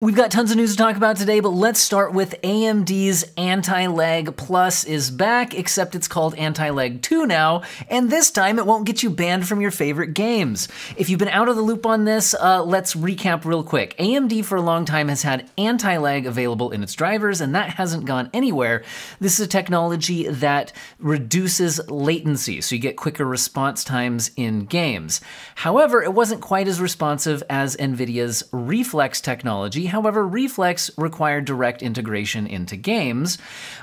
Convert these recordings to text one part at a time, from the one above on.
We've got tons of news to talk about today, but let's start with AMD's Anti-Lag Plus is back, except it's called Anti-Lag 2 now, and this time it won't get you banned from your favorite games. If you've been out of the loop on this, let's recap real quick. AMD for a long time has had anti-lag available in its drivers, and that hasn't gone anywhere. This is a technology that reduces latency, so you get quicker response times in games. However, it wasn't quite as responsive as Nvidia's Reflex technology. However, Reflex required direct integration into games,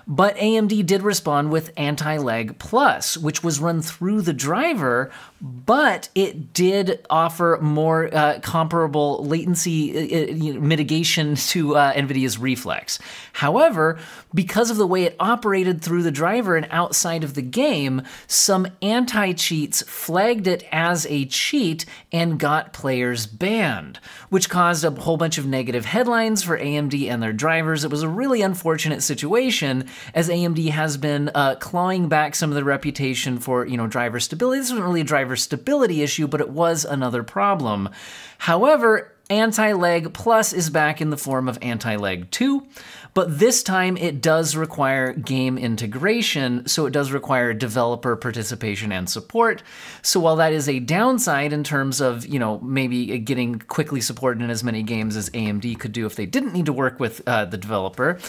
but AMD did respond with Anti-Lag Plus, which was run through the driver, but it did offer more comparable latency mitigation to Nvidia's Reflex. However, because of the way it operated through the driver and outside of the game, some anti-cheats flagged it as a cheat and got players banned, which caused a whole bunch of negative headlines for AMD and their drivers. It was a really unfortunate situation, as AMD has been clawing back some of the reputation for, driver stability. This wasn't really a driver stability issue, but it was another problem. However, Anti-Lag Plus is back in the form of Anti-Lag 2, but this time it does require game integration, so it does require developer participation and support. So while that is a downside in terms of, maybe getting quickly supported in as many games as AMD could do if they didn't need to work with the developer,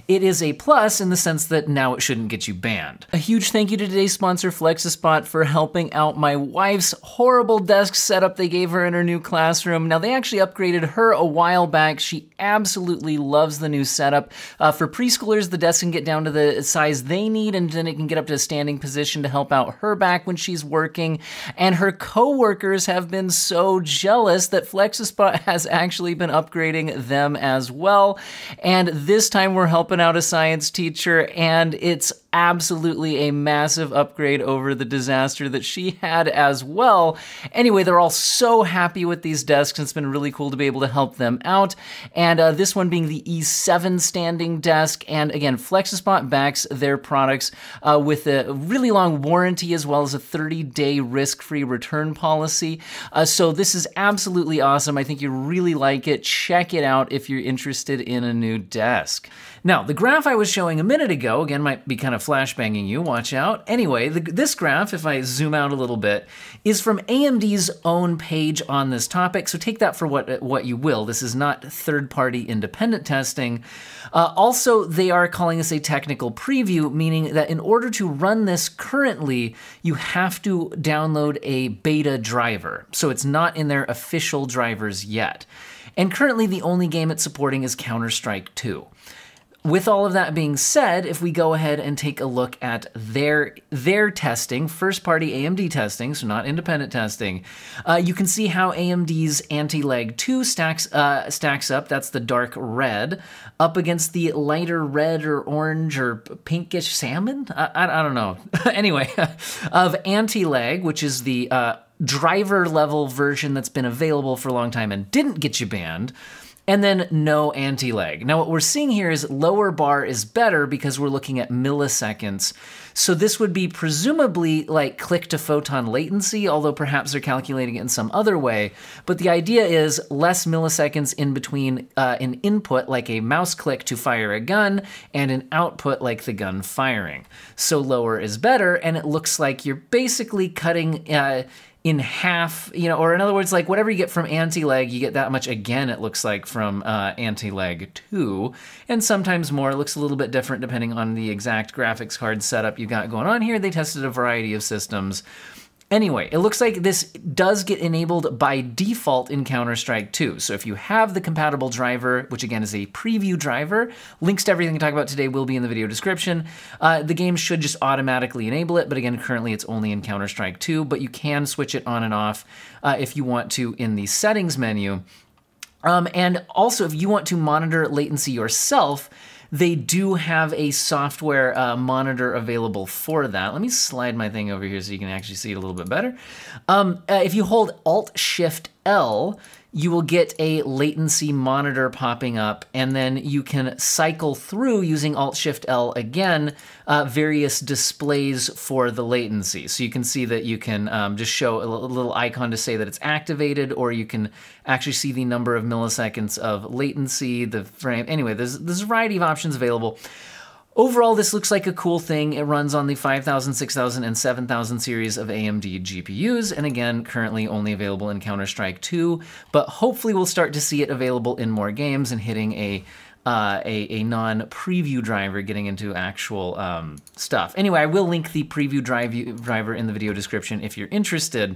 it is a plus in the sense that now it shouldn't get you banned. A huge thank you to today's sponsor, FlexiSpot, for helping out my wife's horrible desk setup they gave her in her new classroom. Now, they actually upgraded her a while back. She absolutely loves the new setup. For preschoolers, the desk can get down to the size they need, and then it can get up to a standing position to help out her back when she's working. And her coworkers have been so jealous that FlexiSpot has actually been upgrading them as well. And this time we're helping out a science teacher, and it's absolutely a massive upgrade over the disaster that she had as well. Anyway, they're all so happy with these desks, and it's been really cool to be able to help them out. And this one being the E7 standing desk. And again, FlexiSpot backs their products with a really long warranty as well as a 30-day risk-free return policy. So this is absolutely awesome. I think you really like it. Check it out if you're interested in a new desk. Now, the graph I was showing a minute ago, again, might be kind of flashbanging you, watch out. Anyway, this graph, if I zoom out a little bit, is from AMD's own page on this topic, so take that for what you will. This is not third-party independent testing. Also, they are calling this a technical preview, meaning that in order to run this currently, you have to download a beta driver, so it's not in their official drivers yet. And currently, the only game it's supporting is Counter-Strike 2. With all of that being said, if we go ahead and take a look at their testing, first-party AMD testing, so not independent testing, you can see how AMD's Anti-Lag 2 stacks up, that's the dark red, up against the lighter red or orange or pinkish salmon? I don't know. Anyway, of Anti-Lag, which is the driver-level version that's been available for a long time and didn't get you banned, and then no anti-lag. Now what we're seeing here is lower bar is better because we're looking at milliseconds. So this would be presumably like click-to-photon latency, although perhaps they're calculating it in some other way. But the idea is less milliseconds in between an input, like a mouse click to fire a gun, and an output like the gun firing. So lower is better, and it looks like you're basically cutting in half, or in other words, like whatever you get from anti-lag, you get that much again, it looks like, from anti-lag 2, and sometimes more. It looks a little bit different depending on the exact graphics card setup you got going on here. They tested a variety of systems. Anyway, it looks like this does get enabled by default in Counter-Strike 2. So if you have the compatible driver, which again is a preview driver, links to everything I talk about today will be in the video description. The game should just automatically enable it, but again, currently it's only in Counter-Strike 2, but you can switch it on and off if you want to in the settings menu. And also, if you want to monitor latency yourself, they do have a software monitor available for that. Let me slide my thing over here so you can actually see it a little bit better. If you hold Alt-Shift-L, you will get a latency monitor popping up, and then you can cycle through using Alt-Shift-L again, various displays for the latency. So you can see that you can just show a little icon to say that it's activated, or you can actually see the number of milliseconds of latency, the frame. Anyway, there's a variety of options available. Overall, this looks like a cool thing. It runs on the 5000, 6000, and 7000 series of AMD GPUs, and again, currently only available in Counter-Strike 2, but hopefully we'll start to see it available in more games and hitting a non-preview driver, getting into actual stuff. Anyway, I will link the preview driver in the video description if you're interested.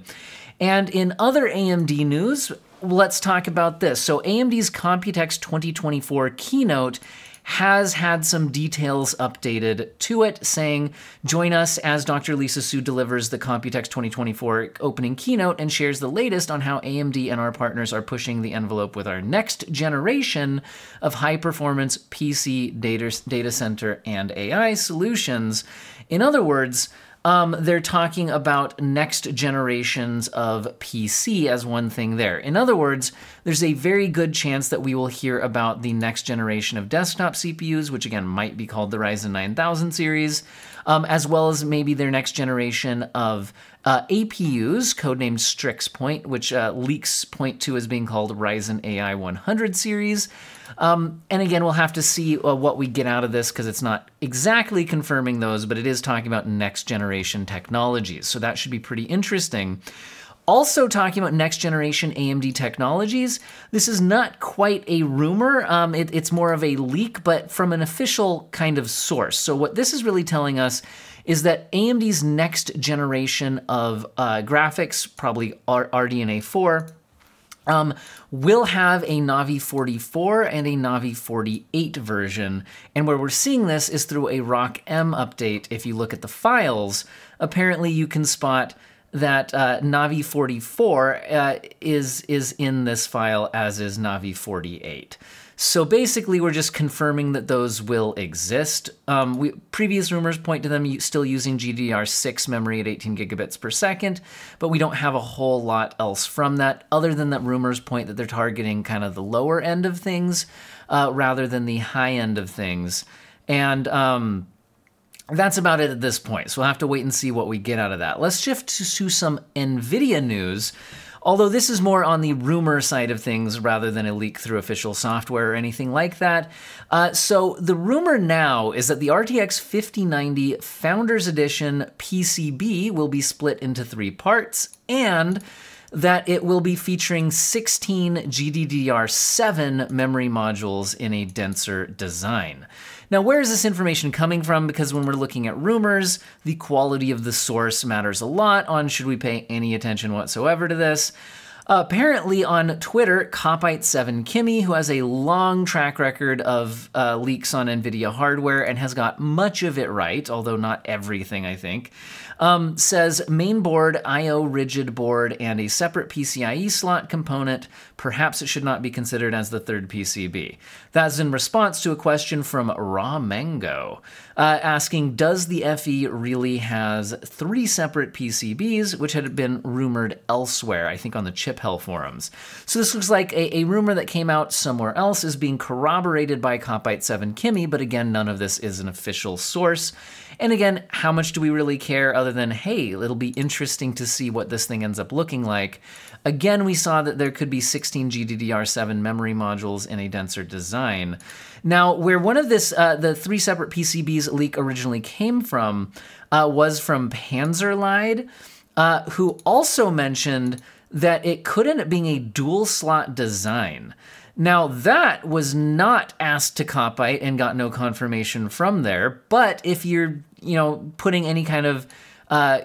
And in other AMD news, let's talk about this. So AMD's Computex 2024 Keynote has had some details updated to it, saying, join us as Dr. Lisa Su delivers the Computex 2024 opening keynote and shares the latest on how AMD and our partners are pushing the envelope with our next generation of high-performance PC, data center, and AI solutions. In other words, they're talking about next generations of PC as one thing there. In other words, there's a very good chance that we will hear about the next generation of desktop CPUs, which again might be called the Ryzen 9000 series, as well as maybe their next generation of APUs, codenamed Strix Point, which leaks point to as being called Ryzen AI 100 series. And again, we'll have to see what we get out of this, because it's not exactly confirming those, but it is talking about next generation technologies. So that should be pretty interesting. Also talking about next generation AMD technologies, this is not quite a rumor. It's more of a leak, but from an official kind of source. So what this is really telling us is that AMD's next generation of graphics, probably RDNA4, will have a Navi 44 and a Navi 48 version. And where we're seeing this is through a ROCm update. If you look at the files, apparently you can spot that Navi 44 is in this file, as is Navi 48. So basically, we're just confirming that those will exist. Previous rumors point to them still using GDDR6 memory at 18 gigabits per second, but we don't have a whole lot else from that, other than that rumors point that they're targeting kind of the lower end of things rather than the high end of things. And that's about it at this point. So we'll have to wait and see what we get out of that. Let's shift to some Nvidia news. Although this is more on the rumor side of things rather than a leak through official software or anything like that. So the rumor now is that the RTX 5090 Founders Edition PCB will be split into 3 parts, and that it will be featuring 16 GDDR7 memory modules in a denser design. Now, where is this information coming from? Because when we're looking at rumors, the quality of the source matters a lot on should we pay any attention whatsoever to this. Apparently on Twitter, Copite7Kimmy, who has a long track record of leaks on Nvidia hardware and has got much of it right, although not everything, I think, says main board, I/O rigid board, and a separate PCIe slot component. Perhaps it should not be considered as the third PCB. That's in response to a question from Raw Mango, asking, does the FE really has 3 separate PCBs, which had been rumored elsewhere, I think on the Chip Hell forums. So this looks like a rumor that came out somewhere else is being corroborated by Copite7Kimmy, but again, none of this is an official source. And again, how much do we really care other than, hey, it'll be interesting to see what this thing ends up looking like. Again, we saw that there could be 16 GDDR7 memory modules in a denser design. Now, where one of the 3 separate PCBs leak originally came from was from Panzerlied, who also mentioned that it could end up being a dual slot design. Now, that was not asked to Copite and got no confirmation from there, but if you're, putting any kind of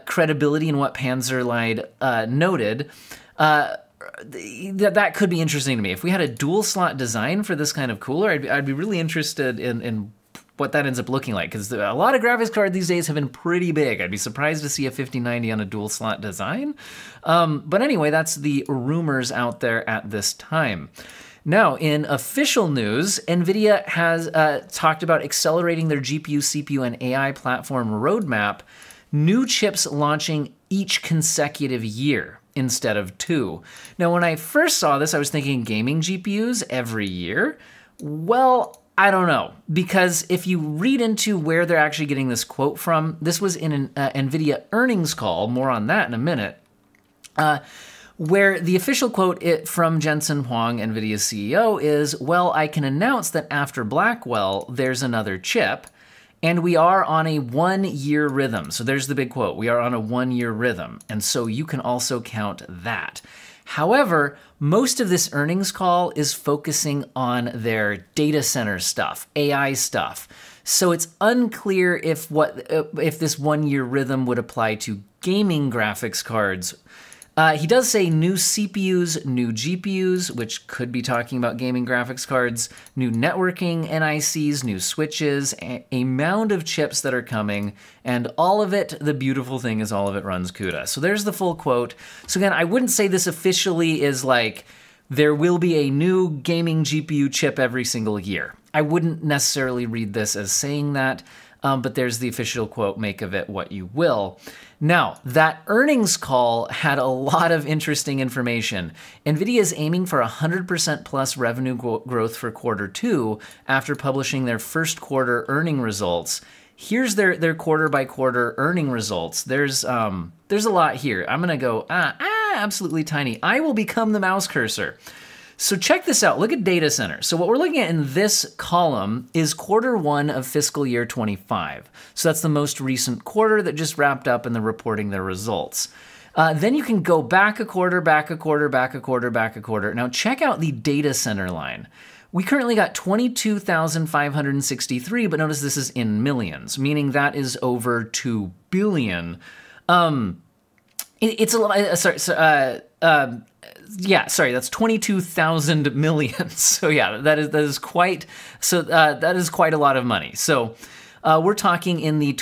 credibility in what Panzerlied noted, that could be interesting to me. If we had a dual slot design for this kind of cooler, I'd be really interested in what that ends up looking like, because a lot of graphics cards these days have been pretty big. I'd be surprised to see a 5090 on a dual slot design. But anyway, that's the rumors out there at this time. Now, in official news, Nvidia has talked about accelerating their GPU, CPU, and AI platform roadmap, new chips launching each consecutive year. instead of 2. Now, when I first saw this, I was thinking gaming GPUs every year. Well, I don't know, because if you read into where they're actually getting this quote from, this was in an Nvidia earnings call, more on that in a minute, where the official quote from Jensen Huang, Nvidia's CEO, is, well, I can announce that after Blackwell, there's another chip, and we are on a 1-year rhythm. So there's the big quote. We are on a 1-year rhythm. And so you can also count that. However, most of this earnings call is focusing on their data center stuff, AI stuff. So it's unclear if this 1-year rhythm would apply to gaming graphics cards. He does say new CPUs, new GPUs, which could be talking about gaming graphics cards, new networking NICs, new switches, a mound of chips that are coming, and all of it, the beautiful thing is all of it runs CUDA. So there's the full quote. So again, I wouldn't say this officially is like, there will be a new gaming GPU chip every single year. I wouldn't necessarily read this as saying that, but there's the official quote, make of it what you will. Now, that earnings call had a lot of interesting information. Nvidia is aiming for 100% plus revenue growth for Q2 after publishing their first quarter earning results. Here's their quarter by quarter earning results. There's a lot here. I'm gonna go, absolutely tiny. I will become the mouse cursor. So check this out, look at data center. So what we're looking at in this column is Q1 of fiscal year 25. So that's the most recent quarter that just wrapped up and they're reporting their results. Then you can go back a quarter, back a quarter, back a quarter, back a quarter. Now check out the data center line. We currently got 22,563, but notice this is in millions, meaning that is over 2 billion. It's a lot, yeah, sorry, that's 22,000 million. So yeah, that is quite a lot of money. So we're talking in the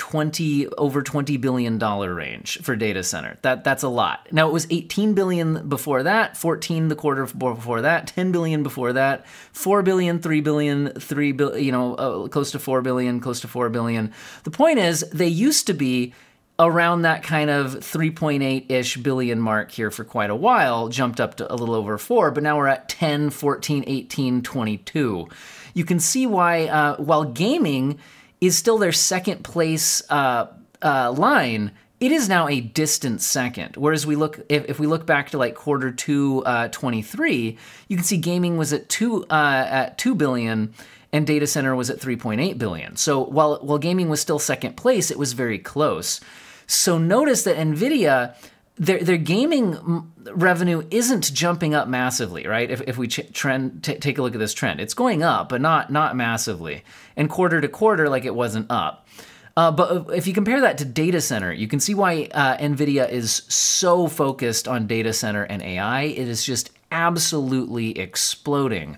over $20 billion range for data center. That's a lot. Now it was 18 billion before that, 14 the quarter before that, 10 billion before that, 4 billion, 3 billion, 3 billion, close to 4 billion, close to 4 billion. The point is, they used to be around that kind of 3.8-ish billion mark here for quite a while, jumped up to a little over 4, but now we're at 10, 14, 18, 22. You can see why, while gaming is still their second place line, it is now a distant second. Whereas if we look back to like Q2 23, you can see gaming was at 2 billion, and data center was at 3.8 billion. So while gaming was still second place, it was very close. So notice that Nvidia, their gaming revenue isn't jumping up massively, right? If we take a look at this trend, it's going up, but not massively. And quarter to quarter, like it wasn't up. But if you compare that to data center, you can see why Nvidia is so focused on data center and AI. It is just absolutely exploding.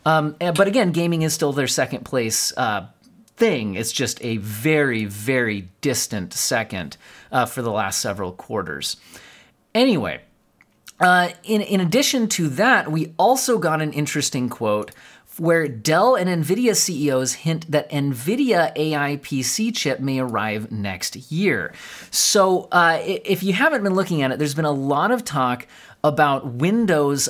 But again, gaming is still their second place thing. It's just a very, very distant second for the last several quarters. Anyway, in addition to that, we also got an interesting quote where Dell and Nvidia CEOs hint that Nvidia AI PC chip may arrive next year. So if you haven't been looking at it, there's been a lot of talk about Windows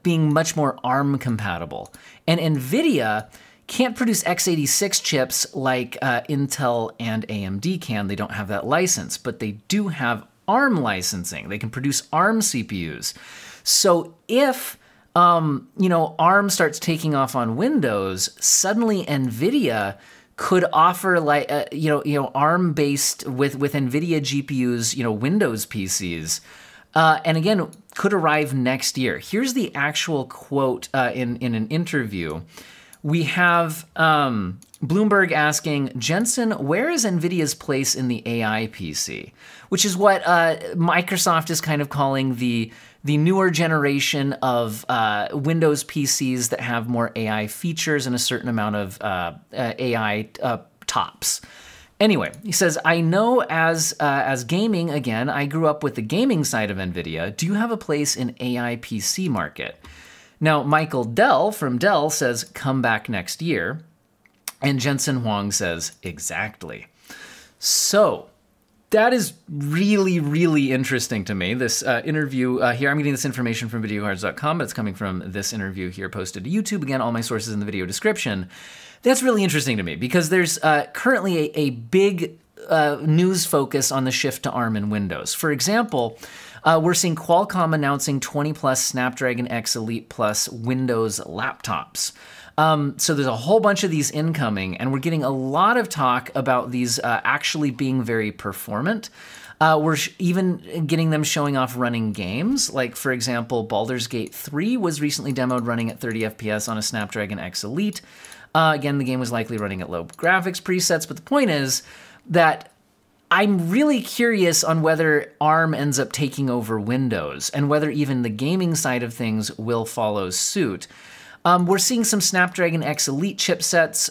being much more ARM compatible. And Nvidia can't produce x86 chips like Intel and AMD can. They don't have that license, but they do have ARM licensing. They can produce ARM CPUs. So if ARM starts taking off on Windows, suddenly Nvidia could offer like ARM-based with Nvidia GPUs, Windows PCs. And again, could arrive next year. Here's the actual quote in an interview. We have Bloomberg asking, Jensen, where is NVIDIA's place in the AI PC? Which is what Microsoft is kind of calling the newer generation of Windows PCs that have more AI features and a certain amount of AI tops. Anyway, he says, I know as gaming, again, I grew up with the gaming side of NVIDIA. Do you have a place in AI PC market? Now, Michael Dell from Dell says, come back next year. And Jensen Huang says, exactly. So, That is really, really interesting to me. This interview here, I'm getting this information from videocards.com, but it's coming from this interview here posted to YouTube. Again, all my sources in the video description. That's really interesting to me because there's currently a big news focus on the shift to ARM in Windows. For example, we're seeing Qualcomm announcing 20 plus Snapdragon X Elite Plus Windows laptops. So there's a whole bunch of these incoming, and we're getting a lot of talk about these actually being very performant. We're even getting them showing off running games. Like, for example, Baldur's Gate 3 was recently demoed running at 30 FPS on a Snapdragon X Elite. Again, the game was likely running at low graphics presets, but the point is that I'm really curious on whether ARM ends up taking over Windows and whether even the gaming side of things will follow suit. We're seeing some Snapdragon X Elite chipsets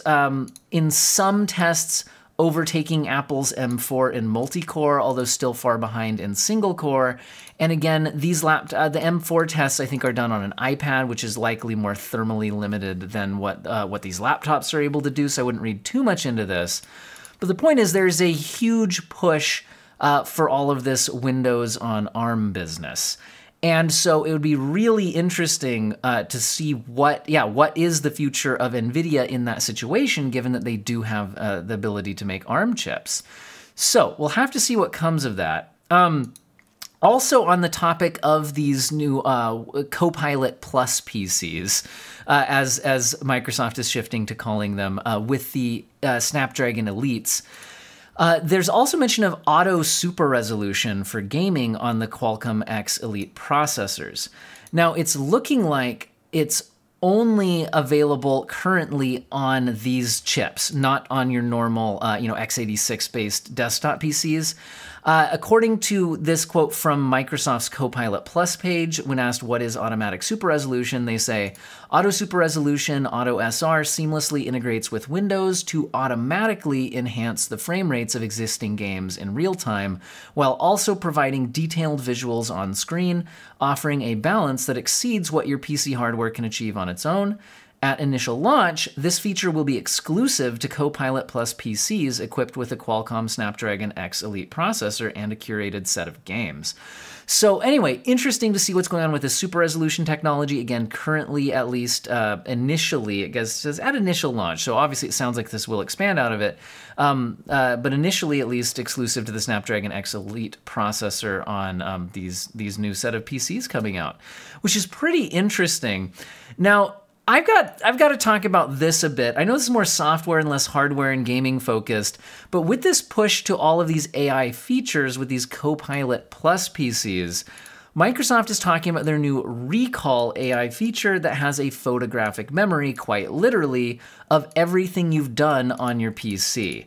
in some tests overtaking Apple's M4 in multi-core, although still far behind in single-core. And again, these the M4 tests I think are done on an iPad, which is likely more thermally limited than what these laptops are able to do, so I wouldn't read too much into this. But the point is there's a huge push for all of this Windows on ARM business. And so it would be really interesting to see what is the future of Nvidia in that situation, given that they do have the ability to make ARM chips. So we'll have to see what comes of that. Also on the topic of these new Copilot Plus PCs, as Microsoft is shifting to calling them, with the Snapdragon Elites, there's also mention of auto super resolution for gaming on the Qualcomm X Elite processors. Now, it's looking like it's only available currently on these chips, not on your normal, x86-based desktop PCs. According to this quote from Microsoft's Copilot Plus page, when asked what is automatic super resolution, they say, Auto Super Resolution, Auto SR, seamlessly integrates with Windows to automatically enhance the frame rates of existing games in real time, while also providing detailed visuals on screen, offering a balance that exceeds what your PC hardware can achieve on its own. At initial launch, this feature will be exclusive to Copilot Plus PCs equipped with a Qualcomm Snapdragon X Elite processor and a curated set of games. So anyway, interesting to see what's going on with this super resolution technology. Again, currently, at least initially, it says at initial launch. So obviously it sounds like this will expand out of it. But initially, at least, exclusive to the Snapdragon X Elite processor on these new set of PCs coming out, which is pretty interesting. Now, I've got to talk about this a bit. I know this is more software and less hardware and gaming focused, but with this push to all of these AI features with these Copilot Plus PCs, Microsoft is talking about their new Recall AI feature that has a photographic memory, quite literally, of everything you've done on your PC.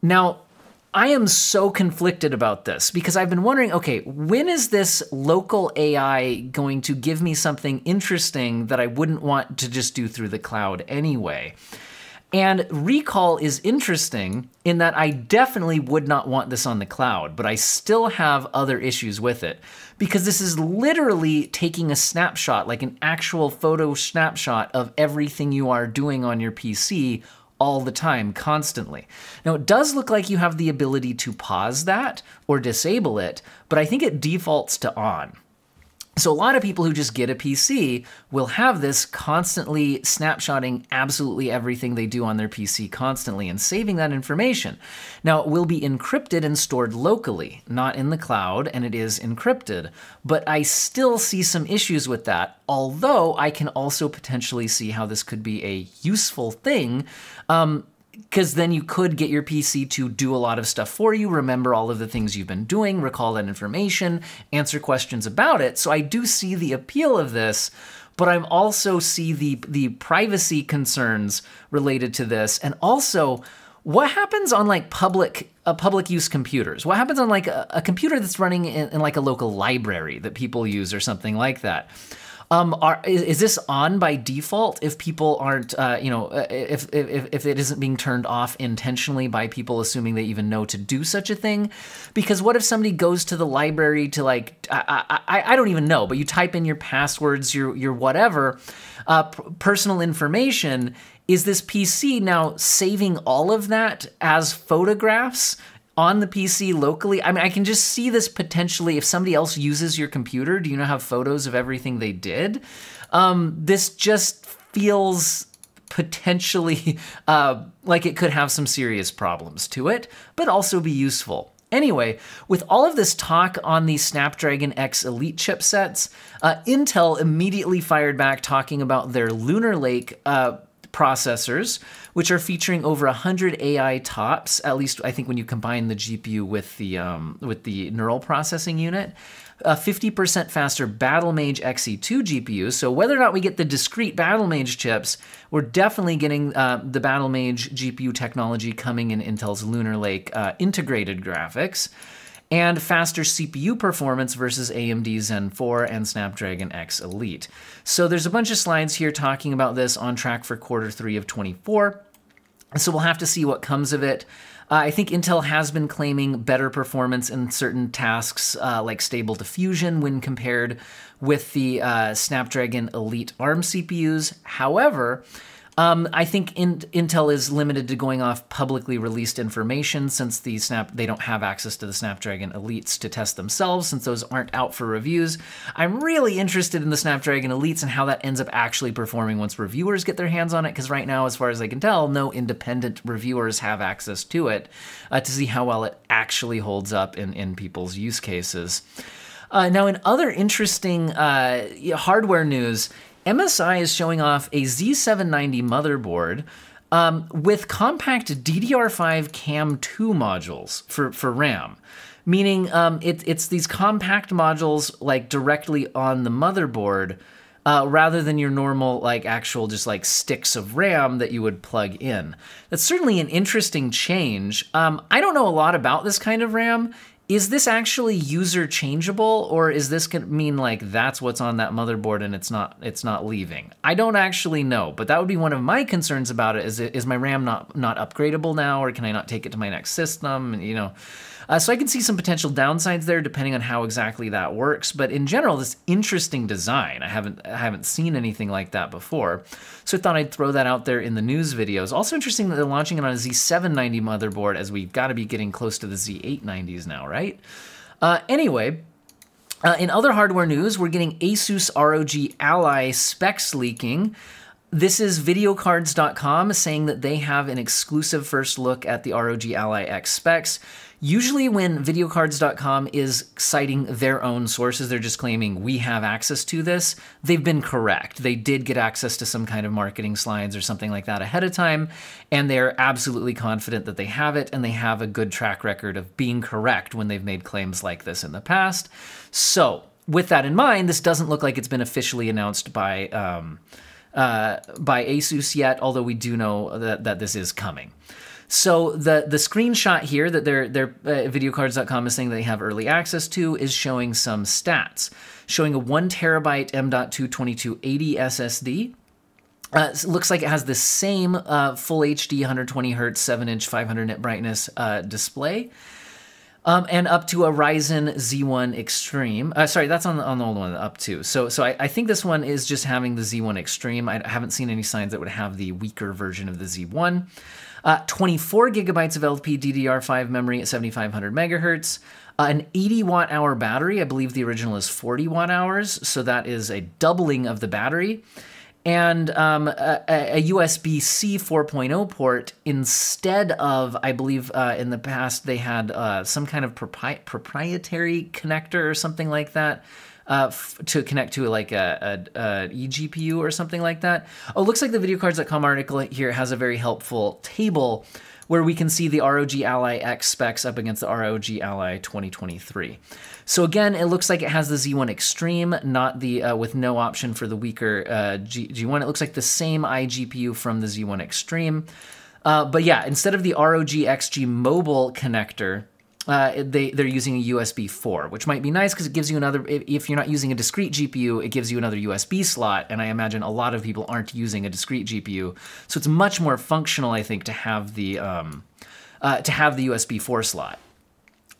Now, I am so conflicted about this because I've been wondering, okay, when is this local AI going to give me something interesting that I wouldn't want to just do through the cloud anyway? And Recall is interesting in that I definitely would not want this on the cloud, but I still have other issues with it because this is literally taking a snapshot, like an actual photo snapshot of everything you are doing on your PC all the time, constantly. Now, it does look like you have the ability to pause that or disable it, but I think it defaults to on. So a lot of people who just get a PC will have this constantly snapshotting absolutely everything they do on their PC constantly and saving that information. Now, it will be encrypted and stored locally, not in the cloud, and it is encrypted. But I still see some issues with that, although I can also potentially see how this could be a useful thing, because then you could get your PC to do a lot of stuff for you, remember all of the things you've been doing, recall that information, answer questions about it. So I do see the appeal of this, but I also see the privacy concerns related to this. And also, what happens on like public use computers? What happens on like a computer that's running in like a local library that people use or something like that? Is this on by default if people aren't, if it isn't being turned off intentionally by people assuming they even know to do such a thing? Because what if somebody goes to the library to like, I don't even know, but you type in your passwords, your whatever, personal information. Is this PC now saving all of that as photographs on the PC locally. I mean, I can just see this potentially if somebody else uses your computer. Do you not have photos of everything they did? This just feels potentially like it could have some serious problems to it, but also be useful. Anyway, with all of this talk on the Snapdragon X Elite chipsets, Intel immediately fired back talking about their Lunar Lake processors, which are featuring over 100 AI TOPS, at least I think when you combine the GPU with the neural processing unit. 50% faster Battlemage Xe2 GPUs. So whether or not we get the discrete Battlemage chips, we're definitely getting the Battlemage GPU technology coming in Intel's Lunar Lake integrated graphics, and faster CPU performance versus AMD Zen 4 and Snapdragon X Elite. So there's a bunch of slides here talking about this, on track for Q3 of 24. So we'll have to see what comes of it. I think Intel has been claiming better performance in certain tasks like Stable Diffusion when compared with the Snapdragon Elite ARM CPUs. However, I think Intel is limited to going off publicly released information since they don't have access to the Snapdragon Elites to test themselves, since those aren't out for reviews. I'm really interested in the Snapdragon Elites and how that ends up actually performing once reviewers get their hands on it, because right now, as far as I can tell, no independent reviewers have access to it to see how well it actually holds up in people's use cases. Now, in other interesting hardware news, MSI is showing off a Z790 motherboard with compact DDR5 CAMM2 modules for RAM, meaning it's these compact modules like directly on the motherboard rather than your normal like actual just like sticks of RAM that you would plug in. That's certainly an interesting change. I don't know a lot about this kind of RAM. Is this actually user changeable, or is this gonna mean like that's what's on that motherboard and it's not leaving? I don't actually know, but that would be one of my concerns about it. Is my RAM not upgradable now, or can I not take it to my next system? And, you know, so I can see some potential downsides there depending on how exactly that works. But in general, this interesting design. I haven't seen anything like that before, so I thought I'd throw that out there in the news videos. Also interesting that they're launching it on a Z790 motherboard, as we've got to be getting close to the Z890s now, right? Anyway, in other hardware news, we're getting ASUS ROG Ally specs leaking. This is videocards.com saying that they have an exclusive first look at the ROG Ally X specs. Usually when videocards.com is citing their own sources, they're just claiming we have access to this. They've been correct. They did get access to some kind of marketing slides or something like that ahead of time, and they're absolutely confident that they have it, and they have a good track record of being correct when they've made claims like this in the past. So with that in mind, this doesn't look like it's been officially announced by ASUS yet, although we do know that this is coming. So the screenshot here that their videocards.com is saying they have early access to is showing some stats, showing a 1 terabyte M.2 2280 SSD. It looks like it has the same full HD 120 hertz 7-inch 500 nit brightness display. And up to a Ryzen Z1 Extreme. Sorry, that's on the old one, up to. So I think this one is just having the Z1 Extreme. I haven't seen any signs that would have the weaker version of the Z1. 24 gigabytes of LP DDR5 memory at 7500 megahertz. An 80 watt hour battery. I believe the original is 40 watt hours, so that is a doubling of the battery. And a USB-C 4.0 port instead of, I believe in the past they had some kind of proprietary connector or something like that to connect to like a eGPU or something like that. Oh, looks like the videocards.com article here has a very helpful table where we can see the ROG Ally X specs up against the ROG Ally 2023. So again, it looks like it has the Z1 Extreme, not the with no option for the weaker G1. It looks like the same iGPU from the Z1 Extreme. But yeah, instead of the ROG XG mobile connector, they're using a USB 4, which might be nice because it gives you another, if you're not using a discrete GPU, it gives you another USB slot, and I imagine a lot of people aren't using a discrete GPU, so it's much more functional, I think, to have the USB 4 slot.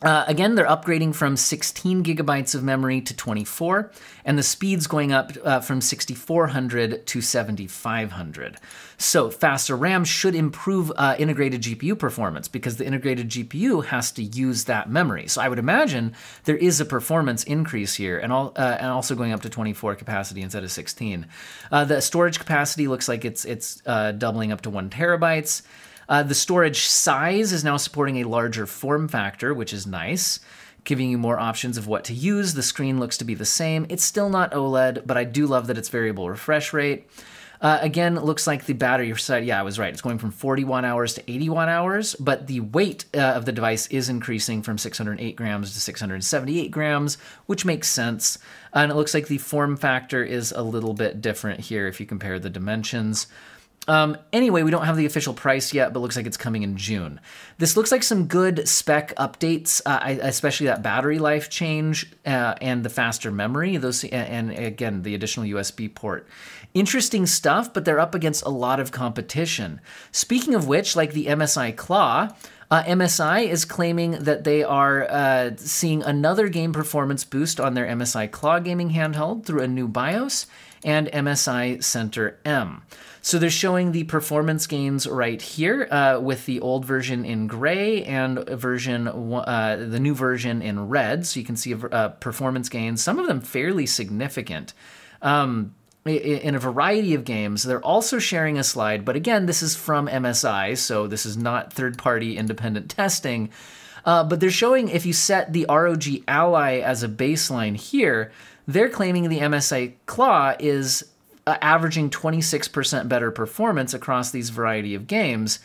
Again, they're upgrading from 16 gigabytes of memory to 24, and the speed's going up from 6400 to 7500. So faster RAM should improve integrated GPU performance because the integrated GPU has to use that memory. So I would imagine there is a performance increase here, and also going up to 24 capacity instead of 16. The storage capacity looks like it's doubling up to 1 terabytes. The storage size is now supporting a larger form factor, which is nice, giving you more options of what to use. The screen looks to be the same. It's still not OLED, but I do love that it's variable refresh rate. Again, it looks like the battery side, yeah, I was right. It's going from 40 watt hours to 80 watt hours, but the weight of the device is increasing from 608 grams to 678 grams, which makes sense. And it looks like the form factor is a little bit different here if you compare the dimensions. Anyway, we don't have the official price yet, but looks like it's coming in June. This looks like some good spec updates, especially that battery life change and the faster memory, and again, the additional USB port. Interesting stuff, but they're up against a lot of competition. Speaking of which, like the MSI Claw, MSI is claiming that they are seeing another game performance boost on their MSI Claw gaming handheld through a new BIOS and MSI Center M. So they're showing the performance gains right here with the old version in gray and the new version in red. So you can see performance gains, some of them fairly significant. In a variety of games. They're also sharing a slide, but again, this is from MSI, so this is not third-party independent testing. But they're showing if you set the ROG Ally as a baseline here, they're claiming the MSI Claw is averaging 26% better performance across these variety of games.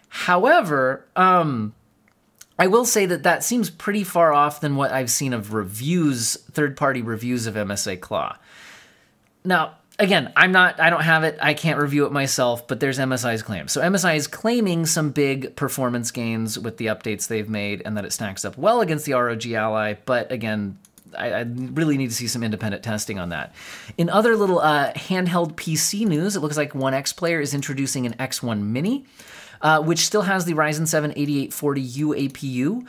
However, I will say that seems pretty far off than what I've seen of reviews, third-party reviews of MSI Claw. Now, again, I don't have it, I can't review it myself, but there's MSI's claim. So MSI is claiming some big performance gains with the updates they've made and that it stacks up well against the ROG Ally, but again, I really need to see some independent testing on that. In other little handheld PC news, it looks like OneXPlayer is introducing an X1 Mini, which still has the Ryzen 7 8840U APU,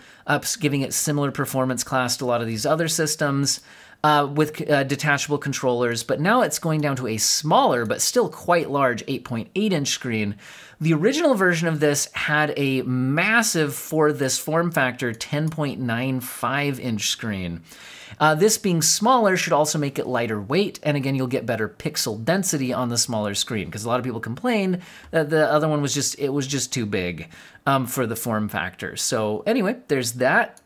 giving it similar performance class to a lot of these other systems. With detachable controllers, but now it's going down to a smaller but still quite large 8.8-inch screen. The original version of this had a massive, for this form factor, 10.95-inch screen. This being smaller should also make it lighter weight, and again, you'll get better pixel density on the smaller screen, because a lot of people complained that the other one was just too big for the form factor. So anyway, there's that.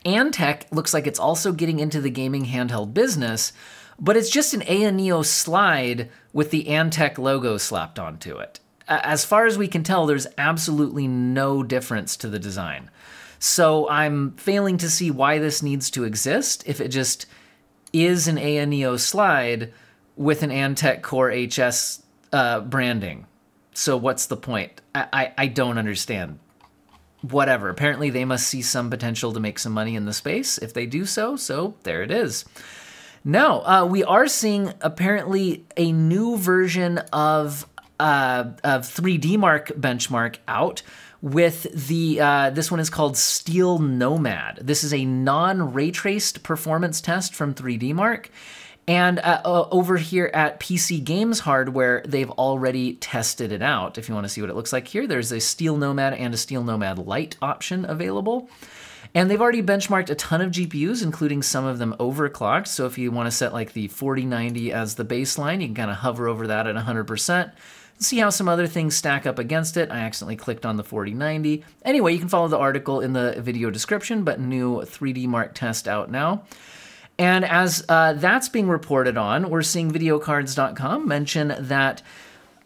ANTEC looks like it's also getting into the gaming handheld business, but it's just an AYANEO Slide with the ANTEC logo slapped onto it. As far as we can tell, there's absolutely no difference to the design. So I'm failing to see why this needs to exist if it just is an AYANEO Slide with an ANTEC Core HS branding. So what's the point? I don't understand. Whatever. Apparently they must see some potential to make some money in the space. If they do so there it is. Now, we are seeing apparently a new version of 3D Mark benchmark out with the, this one is called Steel Nomad. This is a non-ray traced performance test from 3D Mark. And over here at PC Games Hardware, they've already tested it out. If you want to see what it looks like here, there's a Steel Nomad and a Steel Nomad Lite option available. And they've already benchmarked a ton of GPUs, including some of them overclocked. So if you want to set like the 4090 as the baseline, you can kind of hover over that at 100%. See how some other things stack up against it. I accidentally clicked on the 4090. Anyway, you can follow the article in the video description, but new 3D Mark test out now. And as that's being reported on, we're seeing videocards.com mention that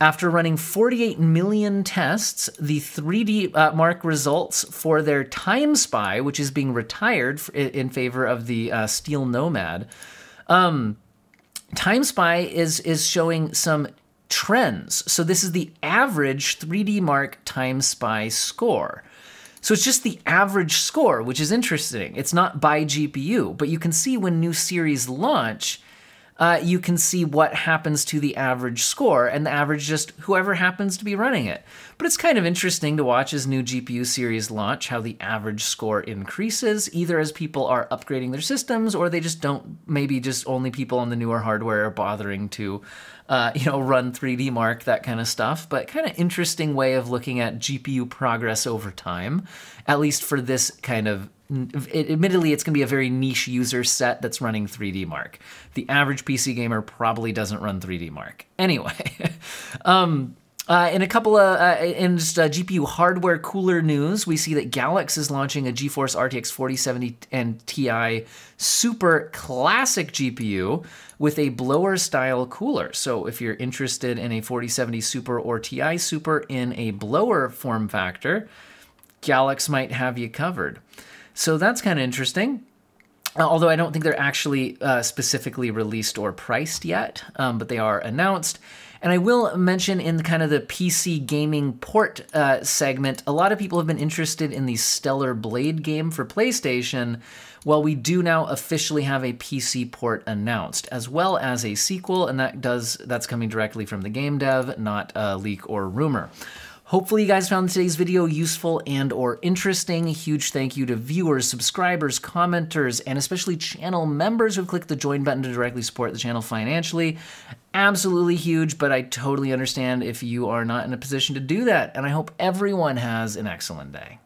after running 48 million tests, the 3D Mark results for their TimeSpy, which is being retired in favor of the Steel Nomad, TimeSpy is showing some trends. So this is the average 3D Mark TimeSpy score. So it's just the average score, which is interesting. It's not by GPU, but you can see when new series launch, you can see what happens to the average score, and the average just whoever happens to be running it. But it's kind of interesting to watch as new GPU series launch how the average score increases, either as people are upgrading their systems or they just don't, maybe just only people on the newer hardware are bothering to run 3D Mark, that kind of stuff. But kind of interesting way of looking at GPU progress over time, at least for this kind of, admittedly, it's going to be a very niche user set that's running 3D Mark. The average PC gamer probably doesn't run 3D Mark. Anyway, in a couple of GPU hardware cooler news, we see that Galax is launching a GeForce RTX 4070 and Ti Super Classic GPU with a blower-style cooler. So if you're interested in a 4070 Super or Ti Super in a blower form factor, Galax might have you covered. So that's kind of interesting. Although I don't think they're actually specifically released or priced yet, but they are announced. And I will mention in kind of the PC gaming port segment, a lot of people have been interested in the Stellar Blade game for PlayStation. Well, we do now officially have a PC port announced, as well as a sequel, and that's coming directly from the game dev, not a leak or rumor. Hopefully you guys found today's video useful and or interesting. A huge thank you to viewers, subscribers, commenters, and especially channel members who've clicked the join button to directly support the channel financially. Absolutely huge, but I totally understand if you are not in a position to do that, and I hope everyone has an excellent day.